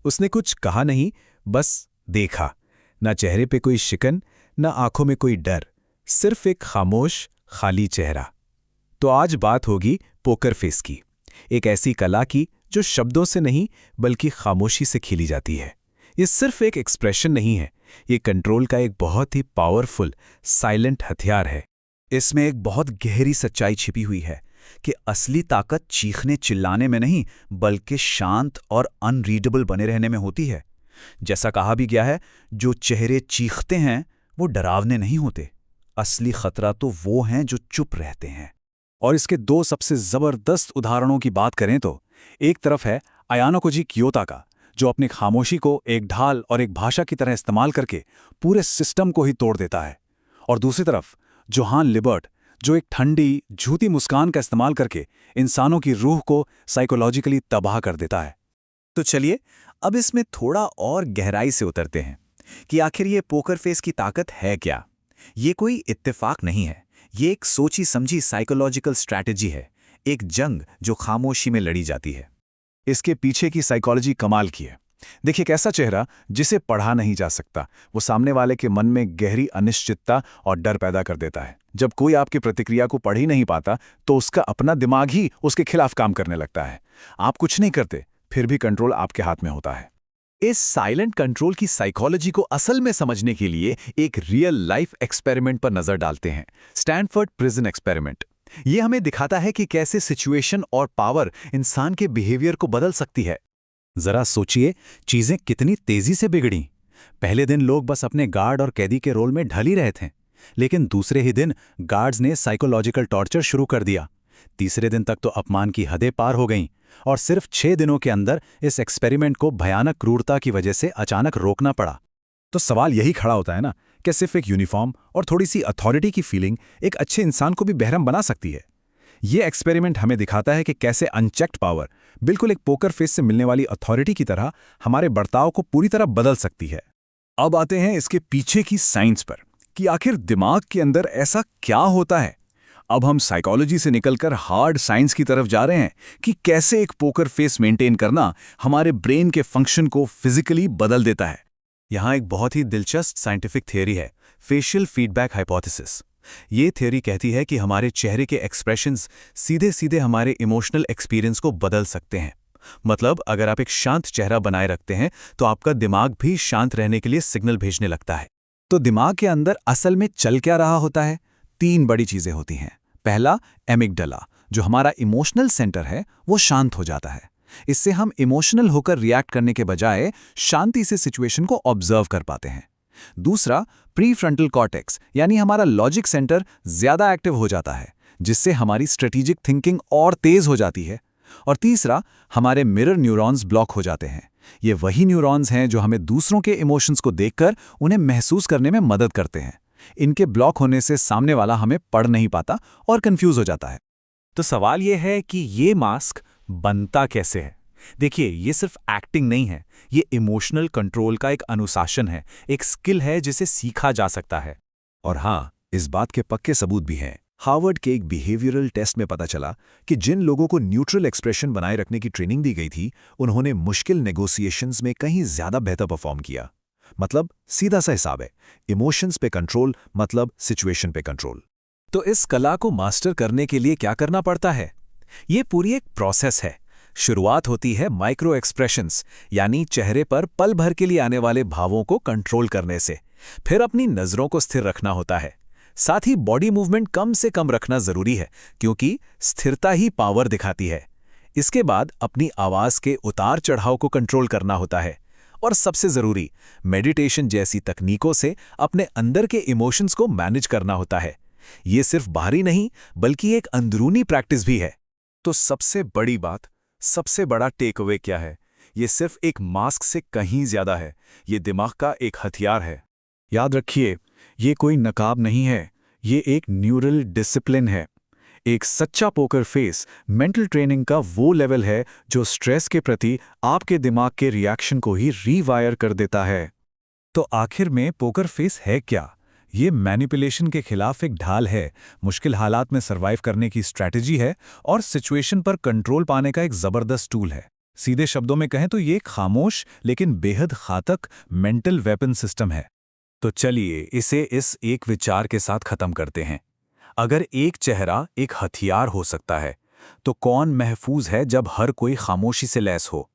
उसने कुछ कहा नहीं, बस देखा। ना चेहरे पे कोई शिकन, ना आंखों में कोई डर, सिर्फ एक खामोश, खाली चेहरा। तो आज बात होगी पोकर फेस की, एक ऐसी कला की जो शब्दों से नहीं बल्कि खामोशी से खिली जाती है। ये सिर्फ एक एक्सप्रेशन नहीं है, ये कंट्रोल का एक बहुत ही पावरफुल, साइलेंट हथियार है। इसमें एक बहुत गहरी सच्चाई छिपी हुई है कि असली ताकत चीखने चिल्लाने में नहीं बल्कि शांत और अनरीडेबल बने रहने में होती है। जैसा कहा भी गया है, जो चेहरे चीखते हैं वो डरावने नहीं होते, असली खतरा तो वो हैं जो चुप रहते हैं। और इसके दो सबसे जबरदस्त उदाहरणों की बात करें तो एक तरफ है अयानो कोजी कियोता का, जो अपनी खामोशी को एक ढाल और एक भाषा की तरह इस्तेमाल करके पूरे सिस्टम को ही तोड़ देता है। और दूसरी तरफ जोहान लिबर्ट, जो एक ठंडी झूठी मुस्कान का इस्तेमाल करके इंसानों की रूह को साइकोलॉजिकली तबाह कर देता है। तो चलिए अब इसमें थोड़ा और गहराई से उतरते हैं कि आखिर ये पोकर फेस की ताकत है क्या। ये कोई इत्तेफाक नहीं है, ये एक सोची समझी साइकोलॉजिकल स्ट्रैटेजी है, एक जंग जो खामोशी में लड़ी जाती है। इसके पीछे की साइकोलॉजी कमाल की है। देखिए, एक ऐसा चेहरा जिसे पढ़ा नहीं जा सकता, वो सामने वाले के मन में गहरी अनिश्चितता और डर पैदा कर देता है। जब कोई आपकी प्रतिक्रिया को पढ़ ही नहीं पाता तो उसका अपना दिमाग ही उसके खिलाफ काम करने लगता है। आप कुछ नहीं करते, फिर भी कंट्रोल आपके हाथ में होता है। इस साइलेंट कंट्रोल की साइकोलॉजी को असल में समझने के लिए एक रियल लाइफ एक्सपेरिमेंट पर नजर डालते हैं, स्टैनफोर्ड प्रिजन एक्सपेरिमेंट। ये हमें दिखाता है कि कैसे सिचुएशन और पावर इंसान के बिहेवियर को बदल सकती है। जरा सोचिए, चीजें कितनी तेजी से बिगड़ी। पहले दिन लोग बस अपने गार्ड और कैदी के रोल में ढल ही रहे थे, लेकिन दूसरे ही दिन गार्ड्स ने साइकोलॉजिकल टॉर्चर शुरू कर दिया। तीसरे दिन तक तो अपमान की हदें पार हो गईं, और सिर्फ 6 दिनों के अंदर इस एक्सपेरिमेंट को भयानक क्रूरता की वजह से अचानक रोकना पड़ा। तो सवाल यही खड़ा होता है ना, कि सिर्फ एक यूनिफॉर्म और थोड़ी सी अथॉरिटी की फीलिंग एक अच्छे इंसान को भी बेरहम बना सकती है। ये एक्सपेरिमेंट हमें दिखाता है कि कैसे अनचेक्ड पावर, बिल्कुल एक पोकर फेस से मिलने वाली अथॉरिटी की तरह, हमारे बर्ताव को पूरी तरह बदल सकती है। अब आते हैं इसके पीछे की साइंस पर, कि आखिर दिमाग के अंदर ऐसा क्या होता है। अब हम साइकोलॉजी से निकलकर हार्ड साइंस की तरफ जा रहे हैं कि कैसे एक पोकर फेस मेंटेन करना हमारे ब्रेन के फंक्शन को फिजिकली बदल देता है। यहाँ एक बहुत ही दिलचस्प साइंटिफिक थियरी है, फेशियल फीडबैक हाइपोथेसिस। ये थियरी कहती है कि हमारे चेहरे के एक्सप्रेशंस सीधे सीधे हमारे इमोशनल एक्सपीरियंस को बदल सकते हैं। मतलब अगर आप एक शांत चेहरा बनाए रखते हैं तो आपका दिमाग भी शांत रहने के लिए सिग्नल भेजने लगता है। तो दिमाग के अंदर असल में चल क्या रहा होता है? 3 बड़ी चीजें होती हैं। पहला, एमिगडाला, जो हमारा इमोशनल सेंटर है, वो शांत हो जाता है। इससे हम इमोशनल होकर रिएक्ट करने के बजाय शांति से सिचुएशन को ऑब्जर्व कर पाते हैं। दूसरा, प्रीफ्रंटल कॉर्टेक्स, यानी हमारा लॉजिक सेंटर ज्यादा एक्टिव हो जाता है, जिससे हमारी स्ट्रेटेजिक थिंकिंग और तेज हो जाती है। और तीसरा, हमारे मिरर न्यूरॉन्स ब्लॉक हो जाते हैं। ये वही न्यूरॉन्स हैं जो हमें दूसरों के इमोशंस को देखकर उन्हें महसूस करने में मदद करते हैं। इनके ब्लॉक होने से सामने वाला हमें पढ़ नहीं पाता और कंफ्यूज हो जाता है। तो सवाल यह है कि ये मास्क बनता कैसे है? देखिए, ये सिर्फ एक्टिंग नहीं है, ये इमोशनल कंट्रोल का एक अनुशासन है, एक स्किल है जिसे सीखा जा सकता है। और हाँ, इस बात के पक्के सबूत भी हैं। हार्वर्ड के एक बिहेवियरल टेस्ट में पता चला कि जिन लोगों को न्यूट्रल एक्सप्रेशन बनाए रखने की ट्रेनिंग दी गई थी, उन्होंने मुश्किल नेगोशिएशंस में कहीं ज्यादा बेहतर परफॉर्म किया। मतलब सीधा सा हिसाब है, इमोशंस पे कंट्रोल मतलब सिचुएशन पे कंट्रोल। तो इस कला को मास्टर करने के लिए क्या करना पड़ता है? ये पूरी एक प्रोसेस है। शुरुआत होती है माइक्रो एक्सप्रेशंस, यानी चेहरे पर पल भर के लिए आने वाले भावों को कंट्रोल करने से। फिर अपनी नजरों को स्थिर रखना होता है। साथ ही बॉडी मूवमेंट कम से कम रखना जरूरी है, क्योंकि स्थिरता ही पावर दिखाती है। इसके बाद अपनी आवाज के उतार चढ़ाव को कंट्रोल करना होता है। और सबसे जरूरी, मेडिटेशन जैसी तकनीकों से अपने अंदर के इमोशंस को मैनेज करना होता है। ये सिर्फ बाहरी नहीं बल्कि एक अंदरूनी प्रैक्टिस भी है। तो सबसे बड़ी बात, सबसे बड़ा टेक अवे क्या है? ये सिर्फ एक मास्क से कहीं ज्यादा है, ये दिमाग का एक हथियार है। याद रखिए, ये कोई नकाब नहीं है, ये एक न्यूरल डिसिप्लिन है। एक सच्चा पोकर फेस मेंटल ट्रेनिंग का वो लेवल है जो स्ट्रेस के प्रति आपके दिमाग के रिएक्शन को ही रीवायर कर देता है। तो आखिर में पोकर फेस है क्या? ये मैनिपुलेशन के खिलाफ एक ढाल है, मुश्किल हालात में सर्वाइव करने की स्ट्रैटेजी है और सिचुएशन पर कंट्रोल पाने का एक जबरदस्त टूल है। सीधे शब्दों में कहें तो ये एक खामोश लेकिन बेहद घातक मेंटल वेपन सिस्टम है। तो चलिए इसे इस एक विचार के साथ खत्म करते हैं। अगर एक चेहरा एक हथियार हो सकता है, तो कौन महफूज है जब हर कोई खामोशी से लैस हो?